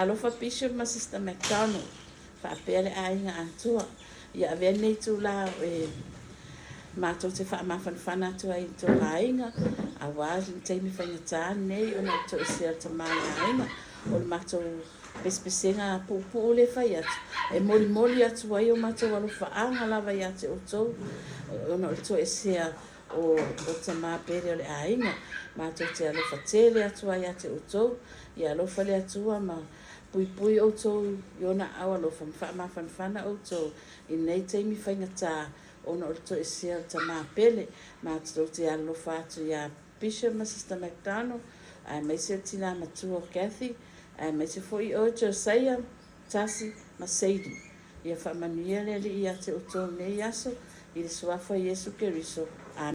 Alofa Bishop ma Sister McDonald whaapea le ainga atua ia avea nei tula mātou te whaamawhanawhana atua i tō ainga a wāzi teimi whaingatā nei o na tō isia ta māna ainga o le mātou pespesenga pupu le fai atu. E moli atu ai o mātou alofaanga lava ia te outou. Ona o le to e sea o te māpere o le ainga. Mātou te alofa tele atu ai a te outou. Ia alofa le atua ma pui outou. Iona au alofa mawhanawhana outou. I nei teimi whaingatā. Ona o le to e sea o te māpele. Mātou te alofa atu ia Bishop ma Sister McDonald. Ai mai se tina matua o Kathy. Ai mai se foi o Josiah Tasi ma Sadie. Ia whamanuia le li ia te outou nei aso. I le suafa Yesu Keriso.